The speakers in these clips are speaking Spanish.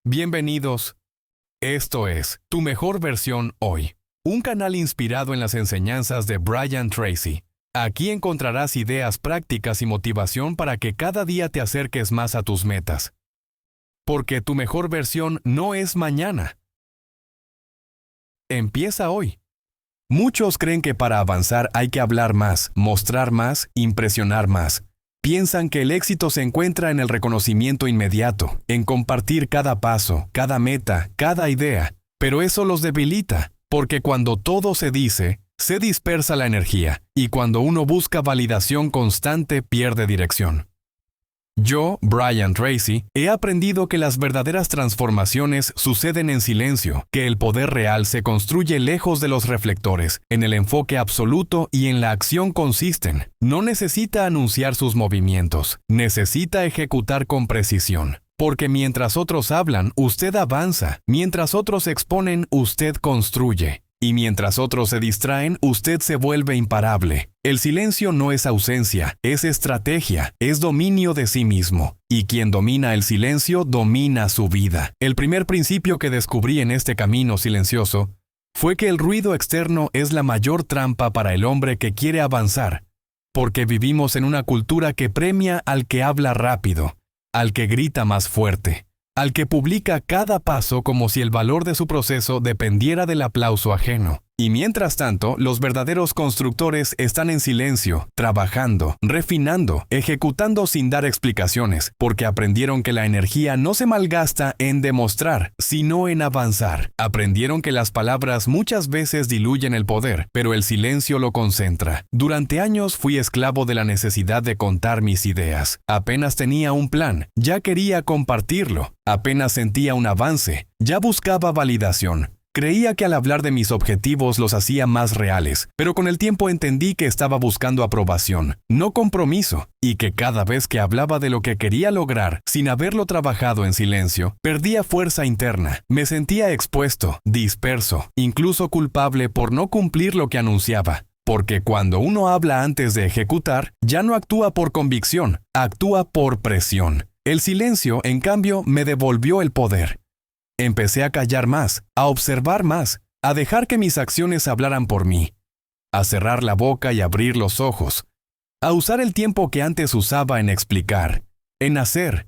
Bienvenidos. Esto es Tu Mejor Versión Hoy, un canal inspirado en las enseñanzas de Brian Tracy. Aquí encontrarás ideas prácticas y motivación para que cada día te acerques más a tus metas. Porque tu mejor versión no es mañana. Empieza hoy. Muchos creen que para avanzar hay que hablar más, mostrar más, impresionar más. Piensan que el éxito se encuentra en el reconocimiento inmediato, en compartir cada paso, cada meta, cada idea. Pero eso los debilita, porque cuando todo se dice, se dispersa la energía, y cuando uno busca validación constante pierde dirección. Yo, Brian Tracy, he aprendido que las verdaderas transformaciones suceden en silencio, que el poder real se construye lejos de los reflectores, en el enfoque absoluto y en la acción consisten. No necesita anunciar sus movimientos, necesita ejecutar con precisión. Porque mientras otros hablan, usted avanza, mientras otros exponen, usted construye. Y mientras otros se distraen, usted se vuelve imparable. El silencio no es ausencia, es estrategia, es dominio de sí mismo. Y quien domina el silencio, domina su vida. El primer principio que descubrí en este camino silencioso fue que el ruido externo es la mayor trampa para el hombre que quiere avanzar. Porque vivimos en una cultura que premia al que habla rápido, al que grita más fuerte, al que publica cada paso como si el valor de su proceso dependiera del aplauso ajeno. Y mientras tanto, los verdaderos constructores están en silencio, trabajando, refinando, ejecutando sin dar explicaciones, porque aprendieron que la energía no se malgasta en demostrar, sino en avanzar. Aprendieron que las palabras muchas veces diluyen el poder, pero el silencio lo concentra. Durante años fui esclavo de la necesidad de contar mis ideas. Apenas tenía un plan, ya quería compartirlo. Apenas sentía un avance, ya buscaba validación. Creía que al hablar de mis objetivos los hacía más reales, pero con el tiempo entendí que estaba buscando aprobación, no compromiso, y que cada vez que hablaba de lo que quería lograr, sin haberlo trabajado en silencio, perdía fuerza interna. Me sentía expuesto, disperso, incluso culpable por no cumplir lo que anunciaba. Porque cuando uno habla antes de ejecutar, ya no actúa por convicción, actúa por presión. El silencio, en cambio, me devolvió el poder. Empecé a callar más, a observar más, a dejar que mis acciones hablaran por mí, a cerrar la boca y abrir los ojos, a usar el tiempo que antes usaba en explicar, en hacer,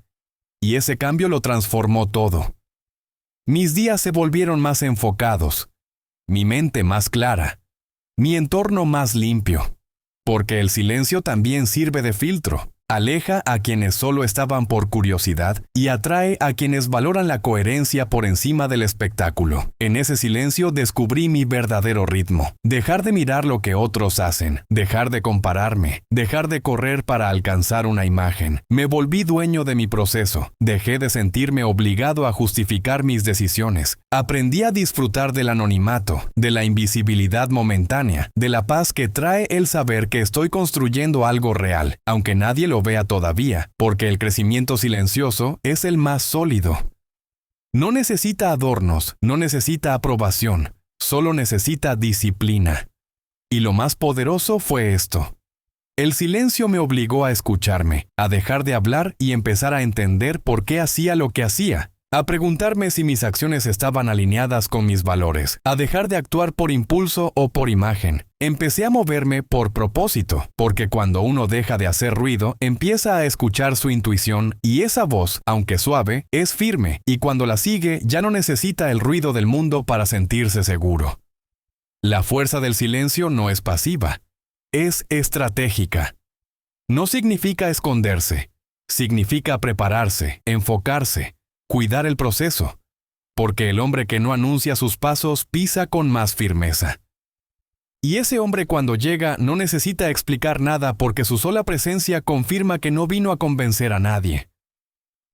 y ese cambio lo transformó todo. Mis días se volvieron más enfocados, mi mente más clara, mi entorno más limpio, porque el silencio también sirve de filtro. Aleja a quienes solo estaban por curiosidad y atrae a quienes valoran la coherencia por encima del espectáculo. En ese silencio descubrí mi verdadero ritmo. Dejar de mirar lo que otros hacen, dejar de compararme, dejar de correr para alcanzar una imagen. Me volví dueño de mi proceso. Dejé de sentirme obligado a justificar mis decisiones. Aprendí a disfrutar del anonimato, de la invisibilidad momentánea, de la paz que trae el saber que estoy construyendo algo real, aunque nadie lo vea todavía, porque el crecimiento silencioso es el más sólido. No necesita adornos, no necesita aprobación, solo necesita disciplina. Y lo más poderoso fue esto. El silencio me obligó a escucharme, a dejar de hablar y empezar a entender por qué hacía lo que hacía. A preguntarme si mis acciones estaban alineadas con mis valores, a dejar de actuar por impulso o por imagen. Empecé a moverme por propósito, porque cuando uno deja de hacer ruido, empieza a escuchar su intuición y esa voz, aunque suave, es firme, y cuando la sigue ya no necesita el ruido del mundo para sentirse seguro. La fuerza del silencio no es pasiva, es estratégica. No significa esconderse, significa prepararse, enfocarse, cuidar el proceso, porque el hombre que no anuncia sus pasos pisa con más firmeza. Y ese hombre cuando llega no necesita explicar nada porque su sola presencia confirma que no vino a convencer a nadie.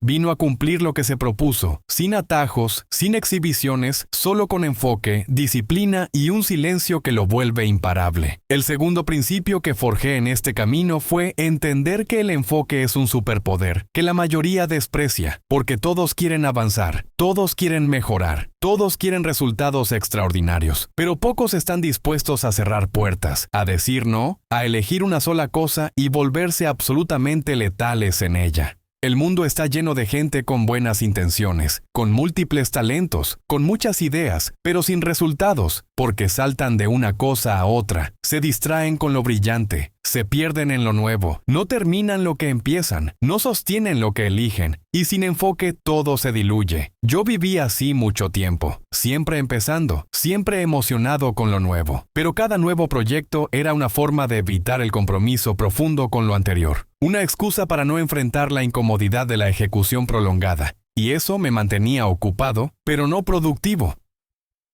Vino a cumplir lo que se propuso, sin atajos, sin exhibiciones, solo con enfoque, disciplina y un silencio que lo vuelve imparable. El segundo principio que forjé en este camino fue entender que el enfoque es un superpoder, que la mayoría desprecia, porque todos quieren avanzar, todos quieren mejorar, todos quieren resultados extraordinarios, pero pocos están dispuestos a cerrar puertas, a decir no, a elegir una sola cosa y volverse absolutamente letales en ella. El mundo está lleno de gente con buenas intenciones, con múltiples talentos, con muchas ideas, pero sin resultados, porque saltan de una cosa a otra, se distraen con lo brillante, se pierden en lo nuevo, no terminan lo que empiezan, no sostienen lo que eligen, y sin enfoque todo se diluye. Yo viví así mucho tiempo, siempre empezando, siempre emocionado con lo nuevo, pero cada nuevo proyecto era una forma de evitar el compromiso profundo con lo anterior. Una excusa para no enfrentar la incomodidad de la ejecución prolongada, y eso me mantenía ocupado, pero no productivo.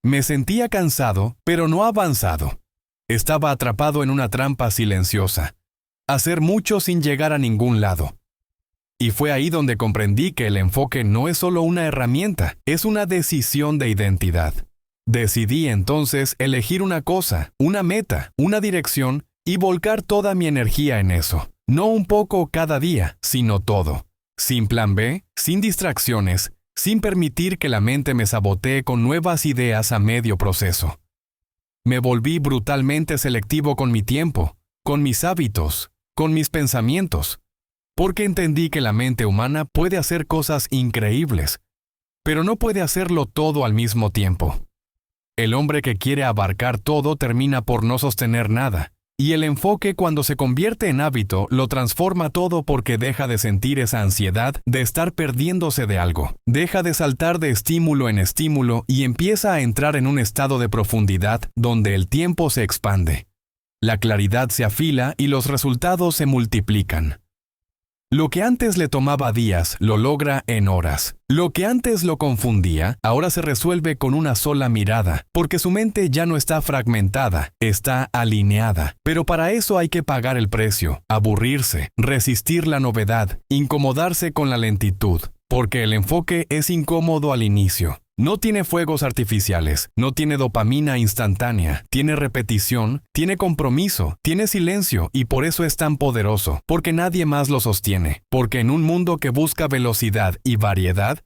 Me sentía cansado, pero no avanzado. Estaba atrapado en una trampa silenciosa. Hacer mucho sin llegar a ningún lado. Y fue ahí donde comprendí que el enfoque no es solo una herramienta, es una decisión de identidad. Decidí entonces elegir una cosa, una meta, una dirección, y volcar toda mi energía en eso. No un poco cada día, sino todo. Sin plan B, sin distracciones, sin permitir que la mente me sabotee con nuevas ideas a medio proceso. Me volví brutalmente selectivo con mi tiempo, con mis hábitos, con mis pensamientos, porque entendí que la mente humana puede hacer cosas increíbles, pero no puede hacerlo todo al mismo tiempo. El hombre que quiere abarcar todo termina por no sostener nada. Y el enfoque, cuando se convierte en hábito, lo transforma todo porque deja de sentir esa ansiedad de estar perdiéndose de algo. Deja de saltar de estímulo en estímulo y empieza a entrar en un estado de profundidad donde el tiempo se expande. La claridad se afila y los resultados se multiplican. Lo que antes le tomaba días, lo logra en horas. Lo que antes lo confundía, ahora se resuelve con una sola mirada, porque su mente ya no está fragmentada, está alineada. Pero para eso hay que pagar el precio, aburrirse, resistir la novedad, incomodarse con la lentitud, porque el enfoque es incómodo al inicio. No tiene fuegos artificiales, no tiene dopamina instantánea, tiene repetición, tiene compromiso, tiene silencio y por eso es tan poderoso, porque nadie más lo sostiene, porque en un mundo que busca velocidad y variedad,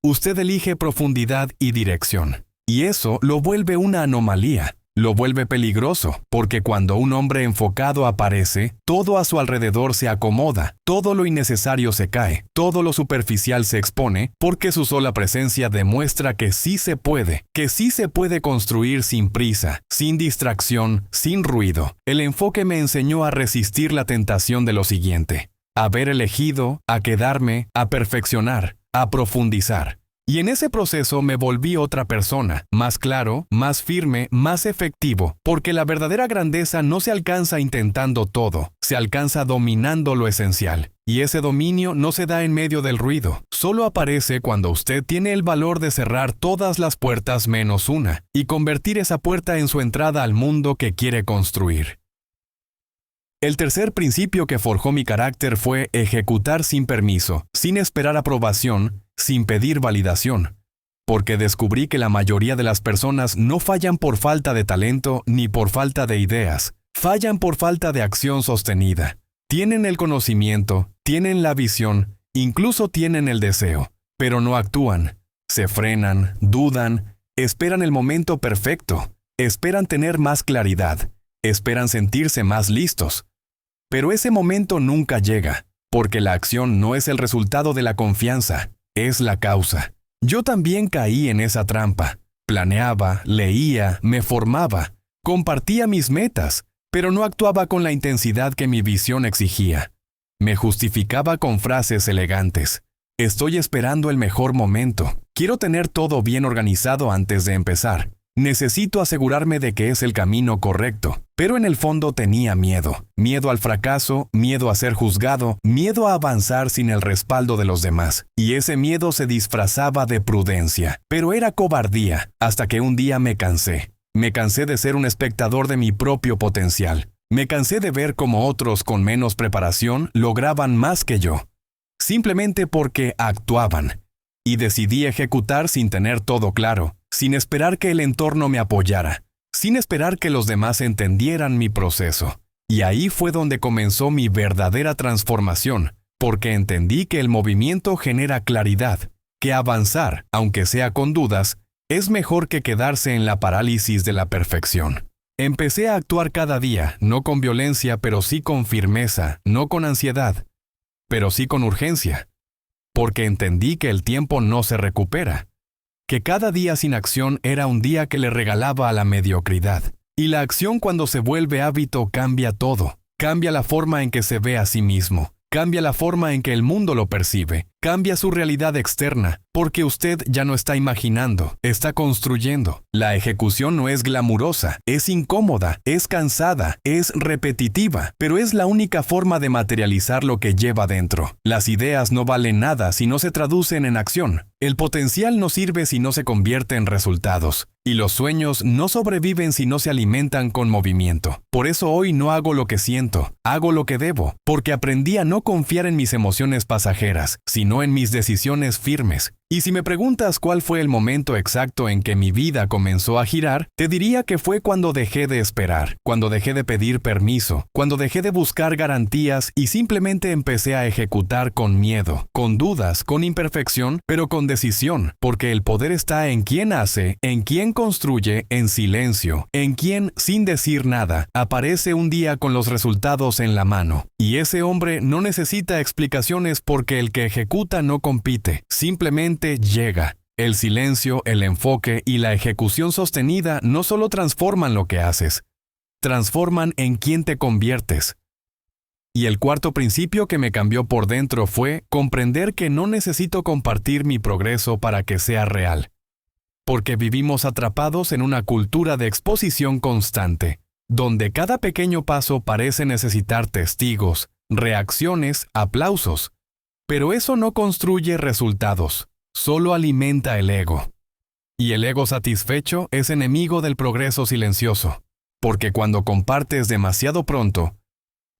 usted elige profundidad y dirección. Y eso lo vuelve una anomalía. Lo vuelve peligroso, porque cuando un hombre enfocado aparece, todo a su alrededor se acomoda, todo lo innecesario se cae, todo lo superficial se expone, porque su sola presencia demuestra que sí se puede construir sin prisa, sin distracción, sin ruido. El enfoque me enseñó a resistir la tentación de lo siguiente: haber elegido, a quedarme, a perfeccionar, a profundizar. Y en ese proceso me volví otra persona, más claro, más firme, más efectivo, porque la verdadera grandeza no se alcanza intentando todo, se alcanza dominando lo esencial. Y ese dominio no se da en medio del ruido, solo aparece cuando usted tiene el valor de cerrar todas las puertas menos una, y convertir esa puerta en su entrada al mundo que quiere construir. El tercer principio que forjó mi carácter fue ejecutar sin permiso, sin esperar aprobación, sin pedir validación, porque descubrí que la mayoría de las personas no fallan por falta de talento ni por falta de ideas, fallan por falta de acción sostenida. Tienen el conocimiento, tienen la visión, incluso tienen el deseo, pero no actúan. Se frenan, dudan, esperan el momento perfecto, esperan tener más claridad, esperan sentirse más listos. Pero ese momento nunca llega, porque la acción no es el resultado de la confianza, es la causa. Yo también caí en esa trampa. Planeaba, leía, me formaba, compartía mis metas, pero no actuaba con la intensidad que mi visión exigía. Me justificaba con frases elegantes. Estoy esperando el mejor momento. Quiero tener todo bien organizado antes de empezar. Necesito asegurarme de que es el camino correcto. Pero en el fondo tenía miedo. Miedo al fracaso, miedo a ser juzgado, miedo a avanzar sin el respaldo de los demás. Y ese miedo se disfrazaba de prudencia. Pero era cobardía, hasta que un día me cansé. Me cansé de ser un espectador de mi propio potencial. Me cansé de ver cómo otros con menos preparación lograban más que yo. Simplemente porque actuaban. Y decidí ejecutar sin tener todo claro, sin esperar que el entorno me apoyara, sin esperar que los demás entendieran mi proceso. Y ahí fue donde comenzó mi verdadera transformación, porque entendí que el movimiento genera claridad, que avanzar, aunque sea con dudas, es mejor que quedarse en la parálisis de la perfección. Empecé a actuar cada día, no con violencia, pero sí con firmeza, no con ansiedad, pero sí con urgencia. porque entendí que el tiempo no se recupera, que cada día sin acción era un día que le regalaba a la mediocridad. Y la acción cuando se vuelve hábito cambia todo, cambia la forma en que se ve a sí mismo, cambia la forma en que el mundo lo percibe, cambia su realidad externa, porque usted ya no está imaginando, está construyendo. La ejecución no es glamurosa, es incómoda, es cansada, es repetitiva, pero es la única forma de materializar lo que lleva dentro. Las ideas no valen nada si no se traducen en acción. El potencial no sirve si no se convierte en resultados. Y los sueños no sobreviven si no se alimentan con movimiento. Por eso hoy no hago lo que siento, hago lo que debo, porque aprendí a no confiar en mis emociones pasajeras, sino en mis decisiones firmes. Y si me preguntas cuál fue el momento exacto en que mi vida comenzó a girar, te diría que fue cuando dejé de esperar, cuando dejé de pedir permiso, cuando dejé de buscar garantías y simplemente empecé a ejecutar con miedo, con dudas, con imperfección, pero con decisión, porque el poder está en quien hace, en quien construye, en silencio, en quien, sin decir nada, aparece un día con los resultados en la mano. Y ese hombre no necesita explicaciones porque el que ejecuta no compite, simplemente llega. El silencio, el enfoque y la ejecución sostenida no solo transforman lo que haces, transforman en quién te conviertes. Y el cuarto principio que me cambió por dentro fue comprender que no necesito compartir mi progreso para que sea real. Porque vivimos atrapados en una cultura de exposición constante, donde cada pequeño paso parece necesitar testigos, reacciones, aplausos. Pero eso no construye resultados. Solo alimenta el ego. Y el ego satisfecho es enemigo del progreso silencioso, porque cuando compartes demasiado pronto,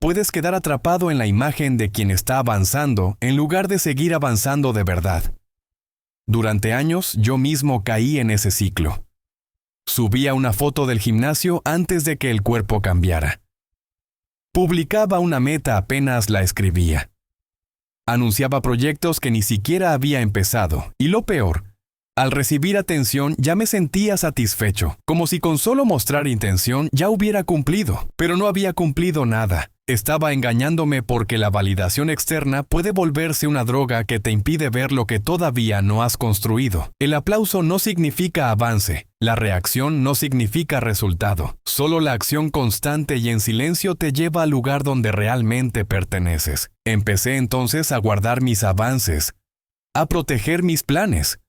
puedes quedar atrapado en la imagen de quien está avanzando en lugar de seguir avanzando de verdad. Durante años yo mismo caí en ese ciclo. Subía una foto del gimnasio antes de que el cuerpo cambiara. Publicaba una meta apenas la escribía. Anunciaba proyectos que ni siquiera había empezado, y lo peor, al recibir atención ya me sentía satisfecho, como si con solo mostrar intención ya hubiera cumplido, pero no había cumplido nada. Estaba engañándome porque la validación externa puede volverse una droga que te impide ver lo que todavía no has construido. El aplauso no significa avance, la reacción no significa resultado. Solo la acción constante y en silencio te lleva al lugar donde realmente perteneces. Empecé entonces a guardar mis avances, a proteger mis planes,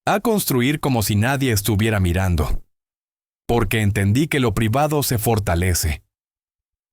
a construir como si nadie estuviera mirando. Porque entendí que lo privado se fortalece.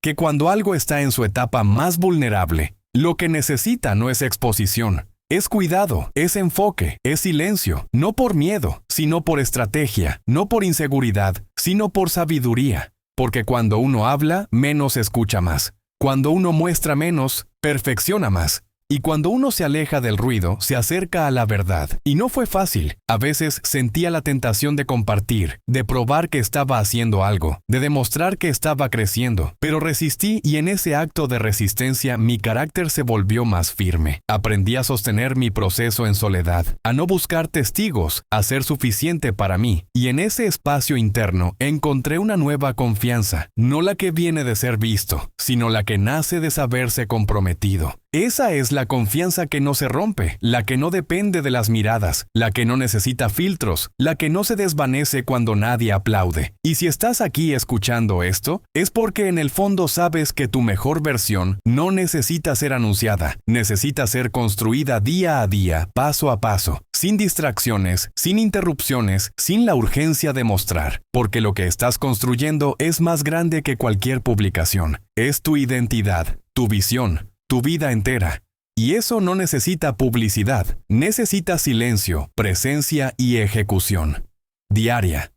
Que cuando algo está en su etapa más vulnerable, lo que necesita no es exposición, es cuidado, es enfoque, es silencio, no por miedo, sino por estrategia, no por inseguridad, sino por sabiduría. Porque cuando uno habla, menos escucha más. Cuando uno muestra menos, perfecciona más. Y cuando uno se aleja del ruido, se acerca a la verdad. Y no fue fácil. A veces sentía la tentación de compartir, de probar que estaba haciendo algo, de demostrar que estaba creciendo. Pero resistí y en ese acto de resistencia mi carácter se volvió más firme. Aprendí a sostener mi proceso en soledad, a no buscar testigos, a ser suficiente para mí. Y en ese espacio interno encontré una nueva confianza, no la que viene de ser visto, sino la que nace de saberse comprometido. Esa es la confianza que no se rompe, la que no depende de las miradas, la que no necesita filtros, la que no se desvanece cuando nadie aplaude. Y si estás aquí escuchando esto, es porque en el fondo sabes que tu mejor versión no necesita ser anunciada, necesita ser construida día a día, paso a paso, sin distracciones, sin interrupciones, sin la urgencia de mostrar, porque lo que estás construyendo es más grande que cualquier publicación. Es tu identidad, tu visión, tu vida entera. Y eso no necesita publicidad, necesita silencio, presencia y ejecución. Diaria.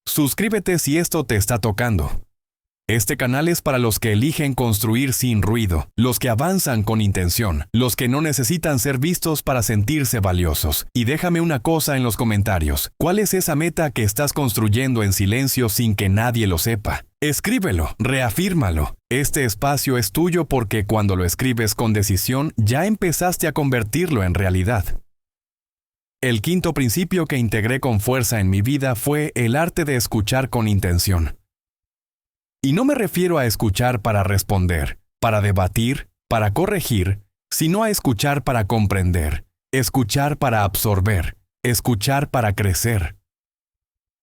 Suscríbete si esto te está tocando. Este canal es para los que eligen construir sin ruido, los que avanzan con intención, los que no necesitan ser vistos para sentirse valiosos. Y déjame una cosa en los comentarios. ¿Cuál es esa meta que estás construyendo en silencio sin que nadie lo sepa? Escríbelo, reafírmalo. Este espacio es tuyo porque cuando lo escribes con decisión, ya empezaste a convertirlo en realidad. El quinto principio que integré con fuerza en mi vida fue el arte de escuchar con intención. Y no me refiero a escuchar para responder, para debatir, para corregir, sino a escuchar para comprender. escuchar para absorber, escuchar para crecer.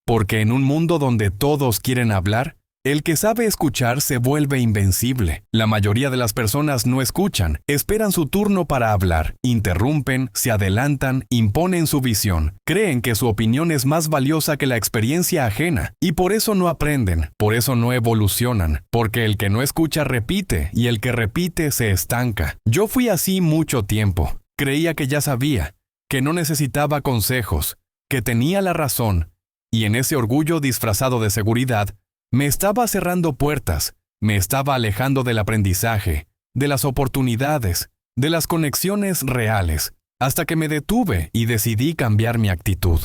Porque en un mundo donde todos quieren hablar, el que sabe escuchar se vuelve invencible. La mayoría de las personas no escuchan, esperan su turno para hablar, interrumpen, se adelantan, imponen su visión, creen que su opinión es más valiosa que la experiencia ajena, y por eso no aprenden, por eso no evolucionan, porque el que no escucha repite, y el que repite se estanca. Yo fui así mucho tiempo. Creía que ya sabía, que no necesitaba consejos, que tenía la razón, y en ese orgullo disfrazado de seguridad, me estaba cerrando puertas, me estaba alejando del aprendizaje, de las oportunidades, de las conexiones reales, hasta que me detuve y decidí cambiar mi actitud.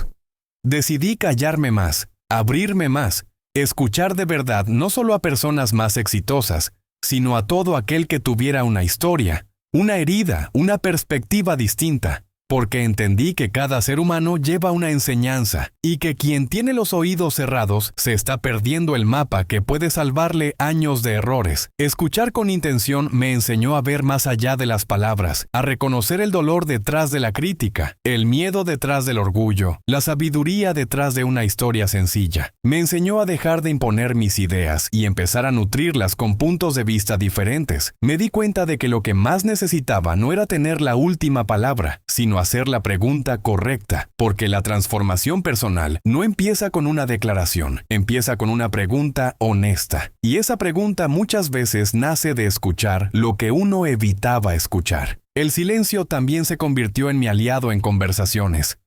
Decidí callarme más, abrirme más, escuchar de verdad no solo a personas más exitosas, sino a todo aquel que tuviera una historia, una herida, una perspectiva distinta. Porque entendí que cada ser humano lleva una enseñanza y que quien tiene los oídos cerrados se está perdiendo el mapa que puede salvarle años de errores. Escuchar con intención me enseñó a ver más allá de las palabras, a reconocer el dolor detrás de la crítica, el miedo detrás del orgullo, la sabiduría detrás de una historia sencilla. Me enseñó a dejar de imponer mis ideas y empezar a nutrirlas con puntos de vista diferentes. Me di cuenta de que lo que más necesitaba no era tener la última palabra, sino hacer la pregunta correcta, porque la transformación personal no empieza con una declaración, empieza con una pregunta honesta. Y esa pregunta muchas veces nace de escuchar lo que uno evitaba escuchar. El silencio también se convirtió en mi aliado en conversaciones.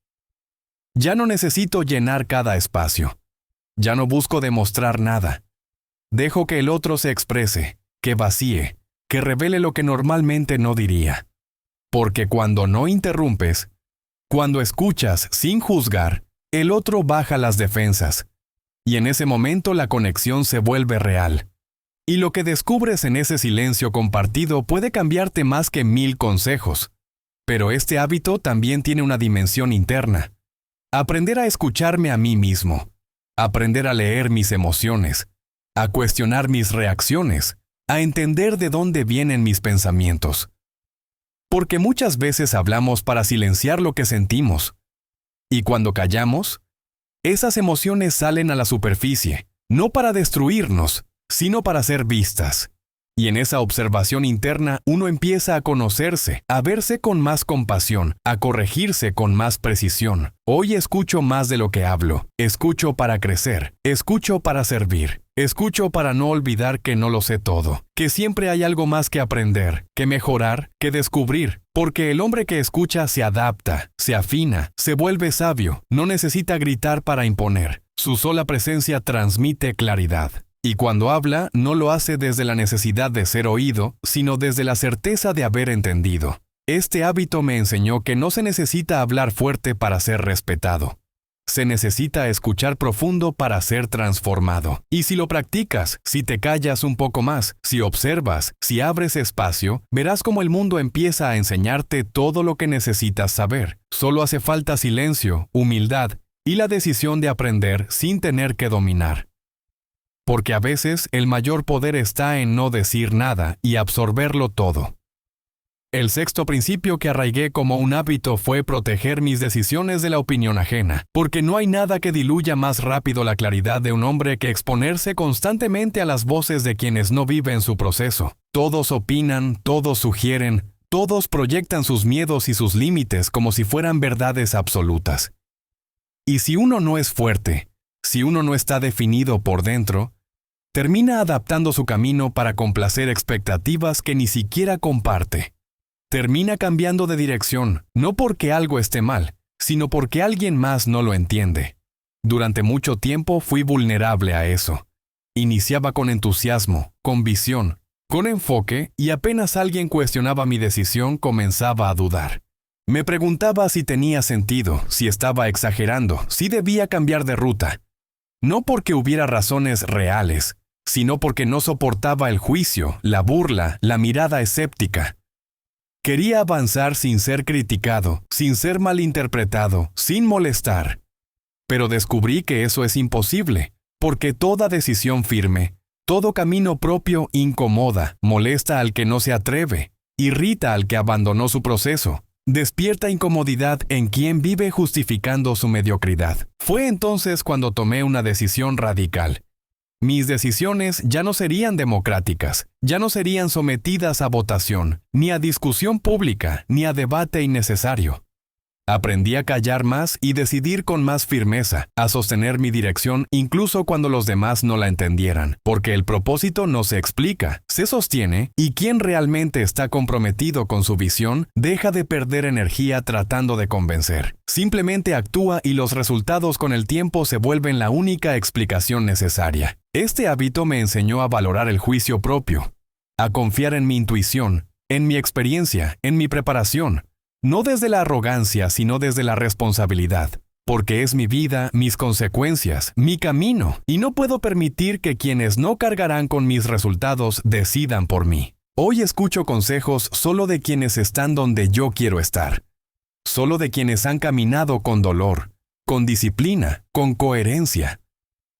Ya no necesito llenar cada espacio. Ya no busco demostrar nada. Dejo que el otro se exprese, que vacíe, que revele lo que normalmente no diría. Porque cuando no interrumpes, cuando escuchas sin juzgar, el otro baja las defensas. Y en ese momento la conexión se vuelve real. Y lo que descubres en ese silencio compartido puede cambiarte más que 1000 consejos. Pero este hábito también tiene una dimensión interna. Aprender a escucharme a mí mismo. Aprender a leer mis emociones. A cuestionar mis reacciones. A entender de dónde vienen mis pensamientos. Porque muchas veces hablamos para silenciar lo que sentimos. Y cuando callamos, esas emociones salen a la superficie, no para destruirnos, sino para ser vistas. Y en esa observación interna uno empieza a conocerse, a verse con más compasión, a corregirse con más precisión. Hoy escucho más de lo que hablo. Escucho para crecer. Escucho para servir. Escucho para no olvidar que no lo sé todo, que siempre hay algo más que aprender, que mejorar, que descubrir. Porque el hombre que escucha se adapta, se afina, se vuelve sabio, no necesita gritar para imponer. Su sola presencia transmite claridad. Y cuando habla, no lo hace desde la necesidad de ser oído, sino desde la certeza de haber entendido. Este hábito me enseñó que no se necesita hablar fuerte para ser respetado. Se necesita escuchar profundo para ser transformado. Y si lo practicas, si te callas un poco más, si observas, si abres espacio, verás cómo el mundo empieza a enseñarte todo lo que necesitas saber. Solo hace falta silencio, humildad y la decisión de aprender sin tener que dominar. Porque a veces el mayor poder está en no decir nada y absorberlo todo. El sexto principio que arraigué como un hábito fue proteger mis decisiones de la opinión ajena, porque no hay nada que diluya más rápido la claridad de un hombre que exponerse constantemente a las voces de quienes no viven su proceso. Todos opinan, todos sugieren, todos proyectan sus miedos y sus límites como si fueran verdades absolutas. Y si uno no es fuerte, si uno no está definido por dentro, termina adaptando su camino para complacer expectativas que ni siquiera comparte. Termina cambiando de dirección, no porque algo esté mal, sino porque alguien más no lo entiende. Durante mucho tiempo fui vulnerable a eso. Iniciaba con entusiasmo, con visión, con enfoque, y apenas alguien cuestionaba mi decisión, comenzaba a dudar. Me preguntaba si tenía sentido, si estaba exagerando, si debía cambiar de ruta. No porque hubiera razones reales, sino porque no soportaba el juicio, la burla, la mirada escéptica. Quería avanzar sin ser criticado, sin ser malinterpretado, sin molestar. Pero descubrí que eso es imposible, porque toda decisión firme, todo camino propio incomoda, molesta al que no se atreve, irrita al que abandonó su proceso, Despierta incomodidad en quien vive justificando su mediocridad. Fue entonces cuando tomé una decisión radical. Mis decisiones ya no serían democráticas, ya no serían sometidas a votación, ni a discusión pública, ni a debate innecesario. Aprendí a callar más y decidir con más firmeza, a sostener mi dirección incluso cuando los demás no la entendieran, porque el propósito no se explica, se sostiene, y quien realmente está comprometido con su visión deja de perder energía tratando de convencer. Simplemente actúa y los resultados con el tiempo se vuelven la única explicación necesaria. Este hábito me enseñó a valorar el juicio propio, a confiar en mi intuición, en mi experiencia, en mi preparación. No desde la arrogancia, sino desde la responsabilidad, porque es mi vida, mis consecuencias, mi camino, y no puedo permitir que quienes no cargarán con mis resultados decidan por mí. Hoy escucho consejos solo de quienes están donde yo quiero estar, solo de quienes han caminado con dolor, con disciplina, con coherencia.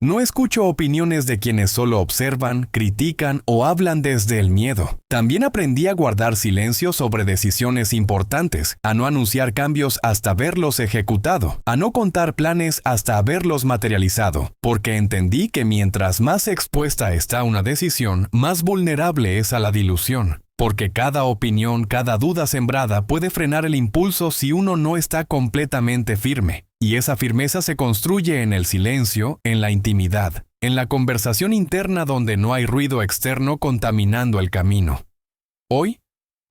No escucho opiniones de quienes solo observan, critican o hablan desde el miedo. También aprendí a guardar silencio sobre decisiones importantes, a no anunciar cambios hasta verlos ejecutado, a no contar planes hasta haberlos materializado, porque entendí que mientras más expuesta está una decisión, más vulnerable es a la dilución. Porque cada opinión, cada duda sembrada puede frenar el impulso si uno no está completamente firme. Y esa firmeza se construye en el silencio, en la intimidad, en la conversación interna donde no hay ruido externo contaminando el camino. Hoy,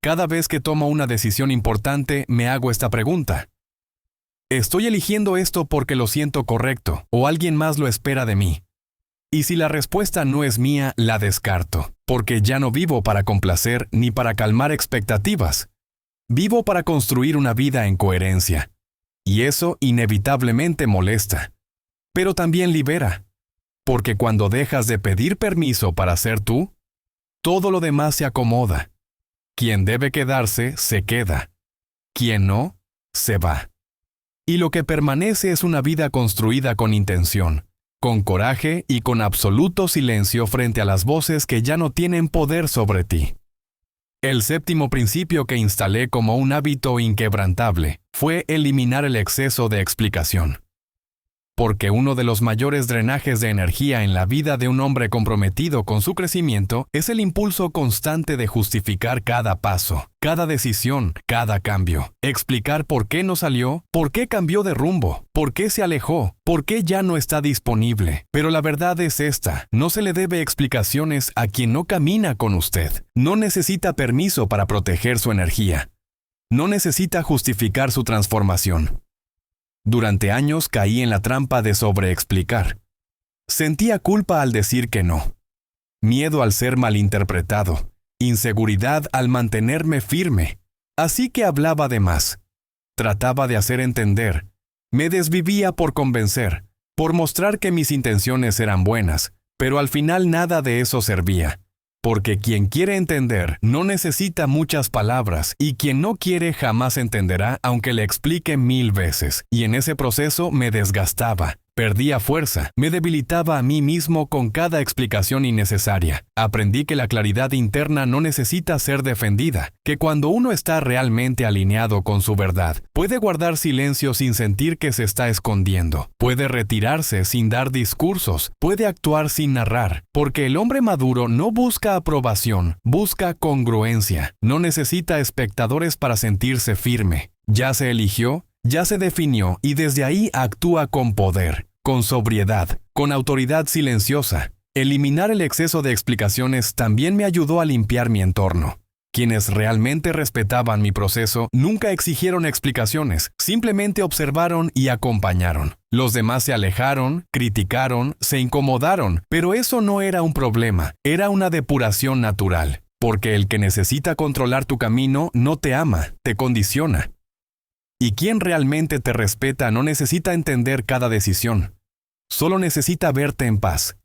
cada vez que tomo una decisión importante, me hago esta pregunta. ¿Estoy eligiendo esto porque lo siento correcto o alguien más lo espera de mí? Y si la respuesta no es mía, la descarto, porque ya no vivo para complacer ni para calmar expectativas. Vivo para construir una vida en coherencia. Y eso inevitablemente molesta. Pero también libera. Porque cuando dejas de pedir permiso para ser tú, todo lo demás se acomoda. Quien debe quedarse, se queda. Quien no, se va. Y lo que permanece es una vida construida con intención, con coraje y con absoluto silencio frente a las voces que ya no tienen poder sobre ti. El séptimo principio que instalé como un hábito inquebrantable fue eliminar el exceso de explicación. Porque uno de los mayores drenajes de energía en la vida de un hombre comprometido con su crecimiento es el impulso constante de justificar cada paso, cada decisión, cada cambio. Explicar por qué no salió, por qué cambió de rumbo, por qué se alejó, por qué ya no está disponible. Pero la verdad es esta, no se le debe explicaciones a quien no camina con usted. No necesita permiso para proteger su energía. No necesita justificar su transformación. Durante años caí en la trampa de sobreexplicar. Sentía culpa al decir que no. Miedo al ser malinterpretado. Inseguridad al mantenerme firme. Así que hablaba de más. Trataba de hacer entender. Me desvivía por convencer, por mostrar que mis intenciones eran buenas, pero al final nada de eso servía. Porque quien quiere entender no necesita muchas palabras y quien no quiere jamás entenderá aunque le explique 1000 veces. Y en ese proceso me desgastaba, perdía fuerza, me debilitaba a mí mismo con cada explicación innecesaria. Aprendí que la claridad interna no necesita ser defendida, que cuando uno está realmente alineado con su verdad, puede guardar silencio sin sentir que se está escondiendo, puede retirarse sin dar discursos, puede actuar sin narrar, porque el hombre maduro no busca aprobación, busca congruencia, no necesita espectadores para sentirse firme. Ya se eligió, ya se definió y desde ahí actúa con poder, con sobriedad, con autoridad silenciosa. Eliminar el exceso de explicaciones también me ayudó a limpiar mi entorno. Quienes realmente respetaban mi proceso nunca exigieron explicaciones, simplemente observaron y acompañaron. Los demás se alejaron, criticaron, se incomodaron, pero eso no era un problema, era una depuración natural. Porque el que necesita controlar tu camino no te ama, te condiciona. Y quien realmente te respeta no necesita entender cada decisión, solo necesita verte en paz.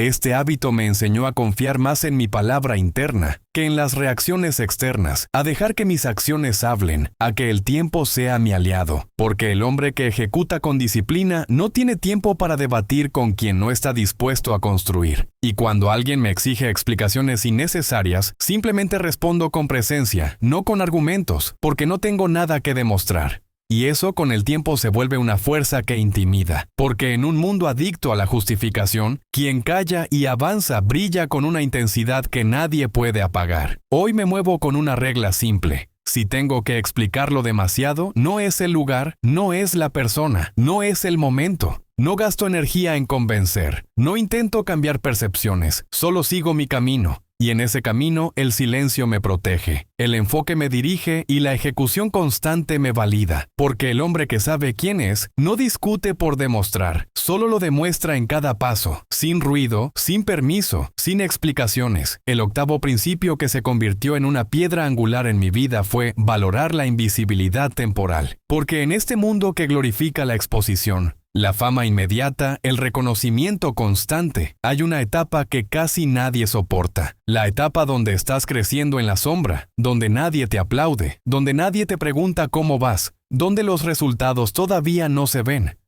Este hábito me enseñó a confiar más en mi palabra interna que en las reacciones externas, a dejar que mis acciones hablen, a que el tiempo sea mi aliado, porque el hombre que ejecuta con disciplina no tiene tiempo para debatir con quien no está dispuesto a construir. Y cuando alguien me exige explicaciones innecesarias, simplemente respondo con presencia, no con argumentos, porque no tengo nada que demostrar. Y eso con el tiempo se vuelve una fuerza que intimida, porque en un mundo adicto a la justificación, quien calla y avanza brilla con una intensidad que nadie puede apagar. Hoy me muevo con una regla simple. Si tengo que explicarlo demasiado, no es el lugar, no es la persona, no es el momento. No gasto energía en convencer, no intento cambiar percepciones, solo sigo mi camino. Y en ese camino el silencio me protege, el enfoque me dirige y la ejecución constante me valida, porque el hombre que sabe quién es no discute por demostrar, solo lo demuestra en cada paso, sin ruido, sin permiso, sin explicaciones. El octavo principio que se convirtió en una piedra angular en mi vida fue valorar la invisibilidad temporal, porque en este mundo que glorifica la exposición, la fama inmediata, el reconocimiento constante, hay una etapa que casi nadie soporta. La etapa donde estás creciendo en la sombra, donde nadie te aplaude, donde nadie te pregunta cómo vas, donde los resultados todavía no se ven.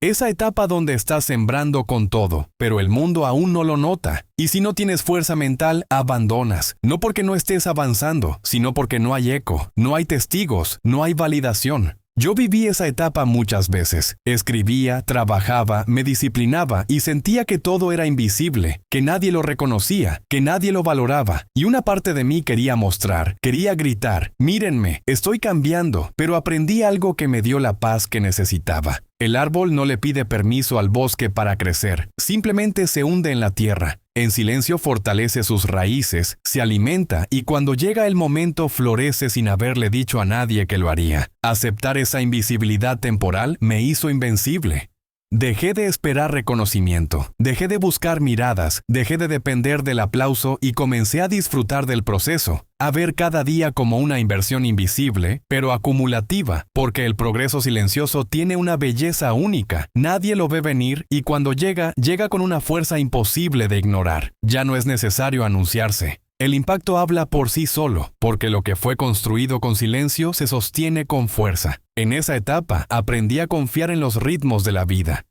Esa etapa donde estás sembrando con todo, pero el mundo aún no lo nota. Y si no tienes fuerza mental, abandonas. No porque no estés avanzando, sino porque no hay eco, no hay testigos, no hay validación. Yo viví esa etapa muchas veces. Escribía, trabajaba, me disciplinaba y sentía que todo era invisible, que nadie lo reconocía, que nadie lo valoraba. Y una parte de mí quería mostrar, quería gritar, mírenme, estoy cambiando, pero aprendí algo que me dio la paz que necesitaba. El árbol no le pide permiso al bosque para crecer, simplemente se hunde en la tierra. En silencio fortalece sus raíces, se alimenta y cuando llega el momento florece sin haberle dicho a nadie que lo haría. Aceptar esa invisibilidad temporal me hizo invencible. Dejé de esperar reconocimiento, dejé de buscar miradas, dejé de depender del aplauso y comencé a disfrutar del proceso, a ver cada día como una inversión invisible, pero acumulativa, porque el progreso silencioso tiene una belleza única, nadie lo ve venir y cuando llega, llega con una fuerza imposible de ignorar. Ya no es necesario anunciarse. El impacto habla por sí solo, porque lo que fue construido con silencio se sostiene con fuerza. En esa etapa aprendí a confiar en los ritmos de la vida,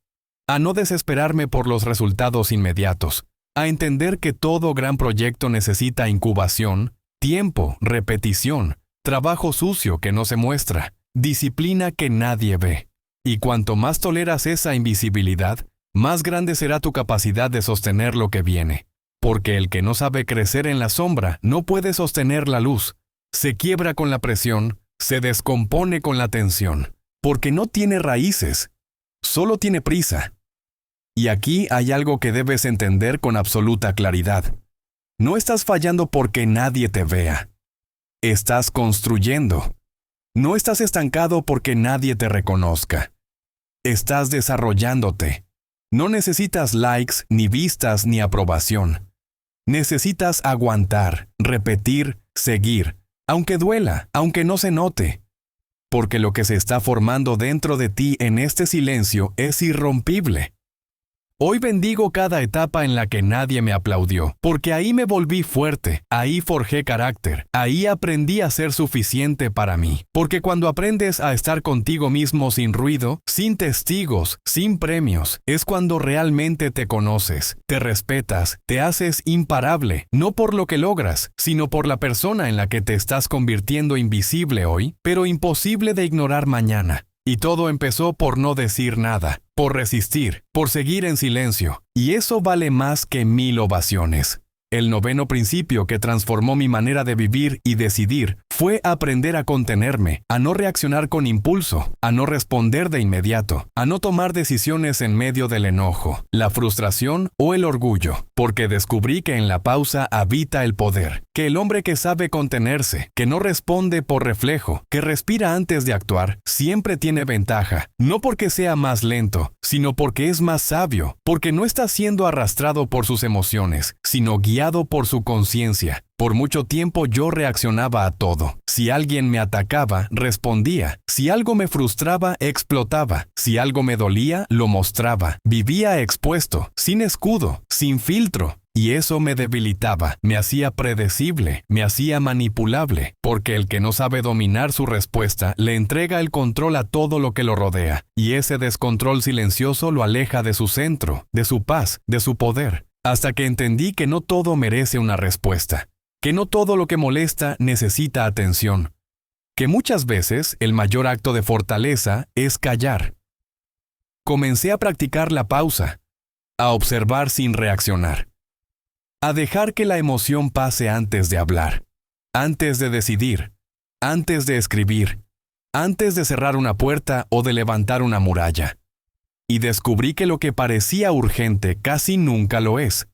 a no desesperarme por los resultados inmediatos, a entender que todo gran proyecto necesita incubación, tiempo, repetición, trabajo sucio que no se muestra, disciplina que nadie ve. Y cuanto más toleras esa invisibilidad, más grande será tu capacidad de sostener lo que viene. Porque el que no sabe crecer en la sombra no puede sostener la luz. Se quiebra con la presión, se descompone con la tensión, porque no tiene raíces, solo tiene prisa. Y aquí hay algo que debes entender con absoluta claridad. No estás fallando porque nadie te vea. Estás construyendo. No estás estancado porque nadie te reconozca. Estás desarrollándote. No necesitas likes, ni vistas, ni aprobación. Necesitas aguantar, repetir, seguir, aunque duela, aunque no se note. Porque lo que se está formando dentro de ti en este silencio es irrompible. Hoy bendigo cada etapa en la que nadie me aplaudió, porque ahí me volví fuerte, ahí forjé carácter, ahí aprendí a ser suficiente para mí. Porque cuando aprendes a estar contigo mismo sin ruido, sin testigos, sin premios, es cuando realmente te conoces, te respetas, te haces imparable, no por lo que logras, sino por la persona en la que te estás convirtiendo invisible hoy, pero imposible de ignorar mañana. Y todo empezó por no decir nada, por resistir, por seguir en silencio. Y eso vale más que 1000 ovaciones. El noveno principio que transformó mi manera de vivir y decidir fue aprender a contenerme, a no reaccionar con impulso, a no responder de inmediato, a no tomar decisiones en medio del enojo, la frustración o el orgullo, porque descubrí que en la pausa habita el poder, que el hombre que sabe contenerse, que no responde por reflejo, que respira antes de actuar, siempre tiene ventaja, no porque sea más lento, sino porque es más sabio, porque no está siendo arrastrado por sus emociones, sino guiado por su conciencia. Por mucho tiempo yo reaccionaba a todo. Si alguien me atacaba, respondía. Si algo me frustraba, explotaba. Si algo me dolía, lo mostraba. Vivía expuesto, sin escudo, sin filtro. Y eso me debilitaba, me hacía predecible, me hacía manipulable, porque el que no sabe dominar su respuesta le entrega el control a todo lo que lo rodea, y ese descontrol silencioso lo aleja de su centro, de su paz, de su poder, hasta que entendí que no todo merece una respuesta, que no todo lo que molesta necesita atención, que muchas veces el mayor acto de fortaleza es callar. Comencé a practicar la pausa, a observar sin reaccionar. A dejar que la emoción pase antes de hablar, antes de decidir, antes de escribir, antes de cerrar una puerta o de levantar una muralla. Y descubrí que lo que parecía urgente casi nunca lo es.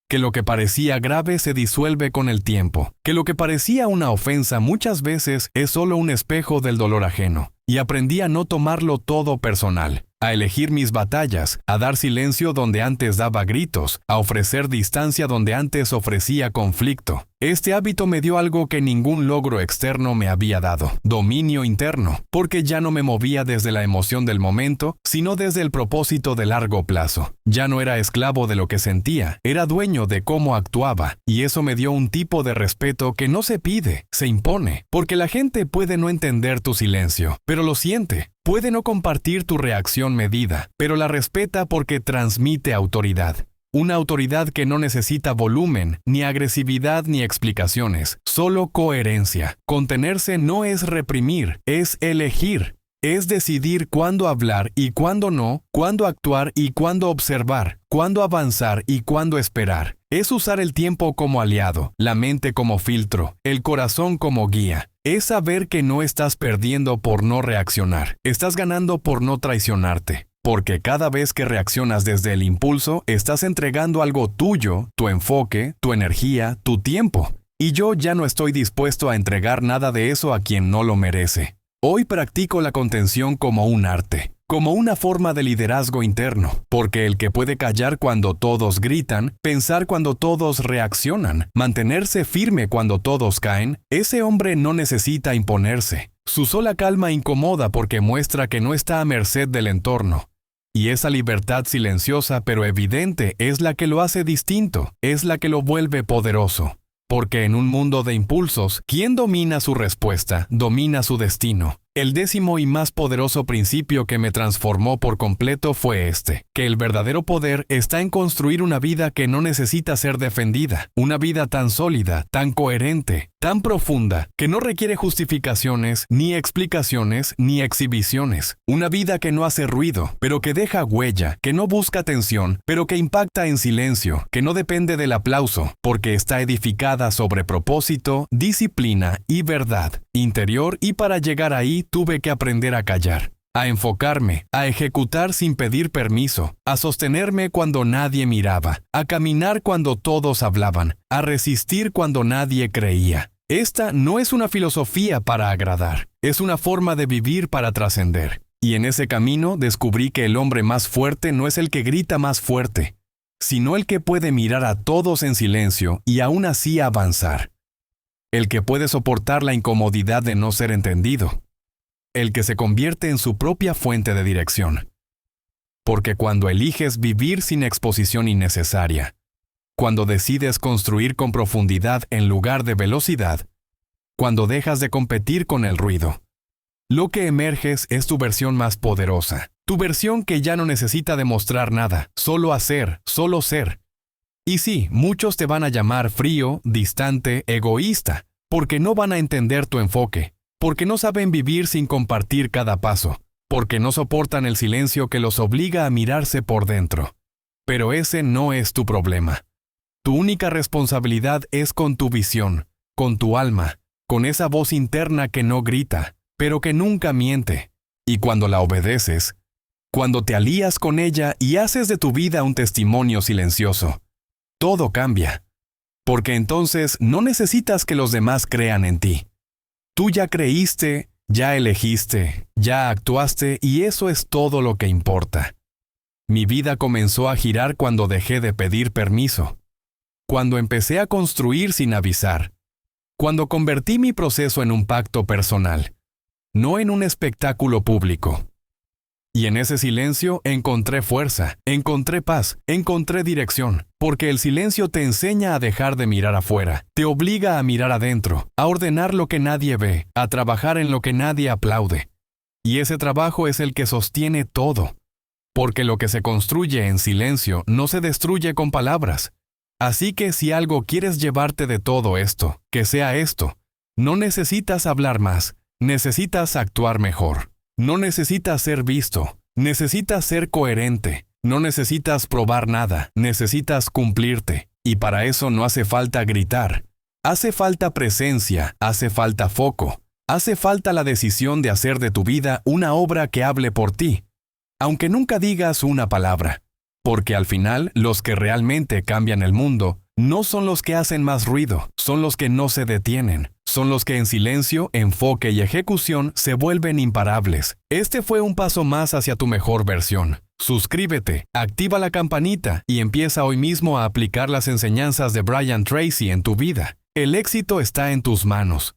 Que lo que parecía grave se disuelve con el tiempo. Que lo que parecía una ofensa muchas veces es solo un espejo del dolor ajeno. Y aprendí a no tomarlo todo personal, a elegir mis batallas, a dar silencio donde antes daba gritos, a ofrecer distancia donde antes ofrecía conflicto. Este hábito me dio algo que ningún logro externo me había dado: dominio interno, porque ya no me movía desde la emoción del momento, sino desde el propósito de largo plazo. Ya no era esclavo de lo que sentía, era dueño de cómo actuaba, y eso me dio un tipo de respeto que no se pide, se impone, porque la gente puede no entender tu silencio, pero lo siente. Puede no compartir tu reacción medida, pero la respeta porque transmite autoridad. Una autoridad que no necesita volumen, ni agresividad ni explicaciones, solo coherencia. Contenerse no es reprimir, es elegir. Es decidir cuándo hablar y cuándo no, cuándo actuar y cuándo observar, cuándo avanzar y cuándo esperar. Es usar el tiempo como aliado, la mente como filtro, el corazón como guía. Es saber que no estás perdiendo por no reaccionar, estás ganando por no traicionarte. Porque cada vez que reaccionas desde el impulso, estás entregando algo tuyo, tu enfoque, tu energía, tu tiempo. Y yo ya no estoy dispuesto a entregar nada de eso a quien no lo merece. Hoy practico la contención como un arte, como una forma de liderazgo interno, porque el que puede callar cuando todos gritan, pensar cuando todos reaccionan, mantenerse firme cuando todos caen, ese hombre no necesita imponerse. Su sola calma incomoda porque muestra que no está a merced del entorno. Y esa libertad silenciosa pero evidente es la que lo hace distinto, es la que lo vuelve poderoso. Porque en un mundo de impulsos, quien domina su respuesta, domina su destino. El 10º y más poderoso principio que me transformó por completo fue este: que el verdadero poder está en construir una vida que no necesita ser defendida, una vida tan sólida, tan coherente, tan profunda, que no requiere justificaciones, ni explicaciones, ni exhibiciones. Una vida que no hace ruido, pero que deja huella, que no busca atención, pero que impacta en silencio, que no depende del aplauso, porque está edificada sobre propósito, disciplina y verdad interior, y para llegar ahí tuve que aprender a callar, a enfocarme, a ejecutar sin pedir permiso, a sostenerme cuando nadie miraba, a caminar cuando todos hablaban, a resistir cuando nadie creía. Esta no es una filosofía para agradar, es una forma de vivir para trascender. Y en ese camino descubrí que el hombre más fuerte no es el que grita más fuerte, sino el que puede mirar a todos en silencio y aún así avanzar. El que puede soportar la incomodidad de no ser entendido. El que se convierte en su propia fuente de dirección. Porque cuando eliges vivir sin exposición innecesaria, cuando decides construir con profundidad en lugar de velocidad, cuando dejas de competir con el ruido, lo que emerges es tu versión más poderosa, tu versión que ya no necesita demostrar nada, solo hacer, solo ser. Y sí, muchos te van a llamar frío, distante, egoísta, porque no van a entender tu enfoque, porque no saben vivir sin compartir cada paso, porque no soportan el silencio que los obliga a mirarse por dentro. Pero ese no es tu problema. Tu única responsabilidad es con tu visión, con tu alma, con esa voz interna que no grita, pero que nunca miente. Y cuando la obedeces, cuando te alías con ella y haces de tu vida un testimonio silencioso, todo cambia. Porque entonces no necesitas que los demás crean en ti. Tú ya creíste, ya elegiste, ya actuaste y eso es todo lo que importa. Mi vida comenzó a girar cuando dejé de pedir permiso. cuando empecé a construir sin avisar, cuando convertí mi proceso en un pacto personal, no en un espectáculo público. Y en ese silencio encontré fuerza, encontré paz, encontré dirección, porque el silencio te enseña a dejar de mirar afuera, te obliga a mirar adentro, a ordenar lo que nadie ve, a trabajar en lo que nadie aplaude. Y ese trabajo es el que sostiene todo, porque lo que se construye en silencio no se destruye con palabras. Así que si algo quieres llevarte de todo esto, que sea esto, no necesitas hablar más, necesitas actuar mejor. No necesitas ser visto, necesitas ser coherente, no necesitas probar nada, necesitas cumplirte. Y para eso no hace falta gritar. Hace falta presencia, hace falta foco, hace falta la decisión de hacer de tu vida una obra que hable por ti, aunque nunca digas una palabra. Porque al final, los que realmente cambian el mundo no son los que hacen más ruido, son los que no se detienen, son los que en silencio, enfoque y ejecución se vuelven imparables. Este fue un paso más hacia tu mejor versión. Suscríbete, activa la campanita y empieza hoy mismo a aplicar las enseñanzas de Brian Tracy en tu vida. El éxito está en tus manos.